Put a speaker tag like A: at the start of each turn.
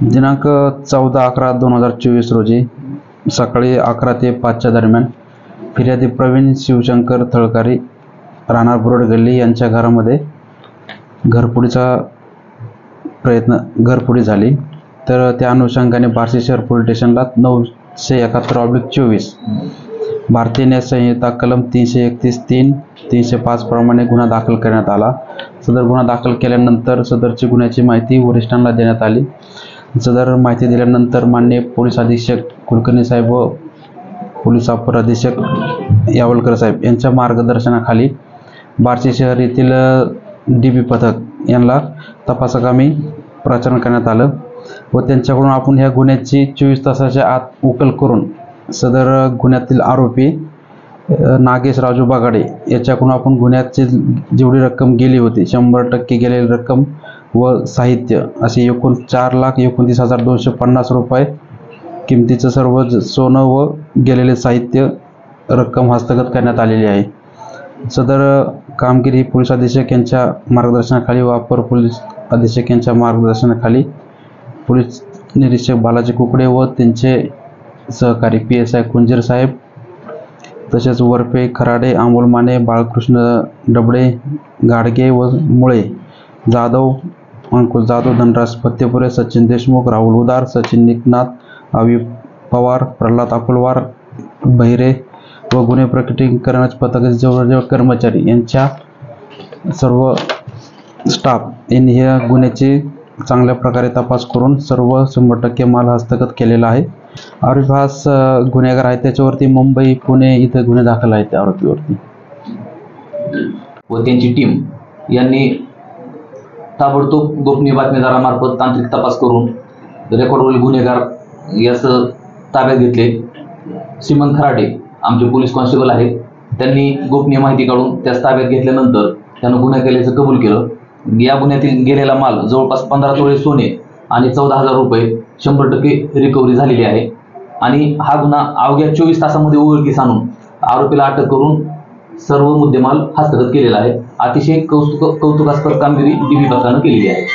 A: दिनांक 14/11/2024 रोजी सकाळी 11 ते 5 दरम्यान फिर्यादी प्रवीण शिवशंकर थळकारी राहणार बोरड गल्ली यांच्या घरामध्ये घरफोडी झाली। तर त्या अनुषंगाने बार्शी शहर पोलीस स्टेशनला 971/24 भारतीय न्याय संहिता कलम 331(3), 305 प्रमाणे गुन्हा दाखल करण्यात आला। सदर गुन्हा दाखल केल्यानंतर सदरची गुन्ह्याची माहिती वरिष्ठांना देण्यात आली। सदर माहिती दिल्यानंतर माननीय पोलीस अधीक्षक कुलकर्णी साहेब व पोलीस अपर अधीक्षक यावलकर साहेब यांच्या मार्गदर्शनाखाली बार्शी शहर येथील DB पथक यांना तपासकामी प्रचारण करण्यात आलं व त्यांच्याकडून आपण ह्या गुन्ह्याची 24 तासाच्या आत उकल करून सदर गुन्ह्यातील आरोपी नागेश राजू बगाडे याच्याकडून आपण गुन्ह्याची जेवढी रक्कम गेली होती 100% गेलेली रक्कम व साहित्य असे एकूण 4,29,250 रुपये किमतीचं सर्व सोनं व गेलेले साहित्य रक्कम हस्तगत करण्यात आलेली आहे। सदर कामगिरी पोलीस अधीक्षक यांच्या मार्गदर्शनाखाली व अपर पोलीस अधीक्षक यांच्या मार्गदर्शनाखाली पोलीस निरीक्षक बालाजी कुकडे व त्यांचे सहकारी PSI कुंजीर साहेब तसेच वरपे खराडे अमोल माने बाळकृष्ण डबडे गाडगे व मुळे जाधव अंकुश जाधव धनराज फत्तेपुरे सचिन देशमुख राहुल उदार सचिन निकनाथ अवी पवार प्रल्हाद अकोलवार बहिरे व गुन्हे प्रकटीकरण पथकाचे जवळजवळ कर्मचारी यांच्या सर्व स्टाफ यांनी या गुन्ह्याची चांगल्या प्रकारे तपास करून सर्व 100% माल हस्तगत केलेला आहे। आरोपी हा गुन्हेगार आहे, त्याच्यावरती मुंबई पुणे इथे गुन्हे दाखल आहेत त्या आरोपीवरती
B: व त्यांची टीम यांनी ताबडतोब गोपनीय बातमीदारामार्फत तांत्रिक तपास करून रेकॉर्डवरील गुन्हेगार याचं ताब्यात घेतले। श्रीमंत खराडे आमचे पोलीस कॉन्स्टेबल आहेत, त्यांनी गोपनीय माहिती काढून त्यास ताब्यात घेतल्यानंतर त्यानं गुन्हा केल्याचं कबूल केलं। या गुन्ह्यातील गेलेला माल जवळपास 15 तोळे सोने आणि 14,000 रुपये 100% रिकव्हरी झालेली आहे आणि हा गुन्हा अवघ्या 24 तासामध्ये उघडकीस आणून आरोपीला अटक करून सर्व मुद्देमाल हस्तगत केलेला आहे। अतिशय कौतुकास्पद कामगिरी DB पथकानं केलेली आहे।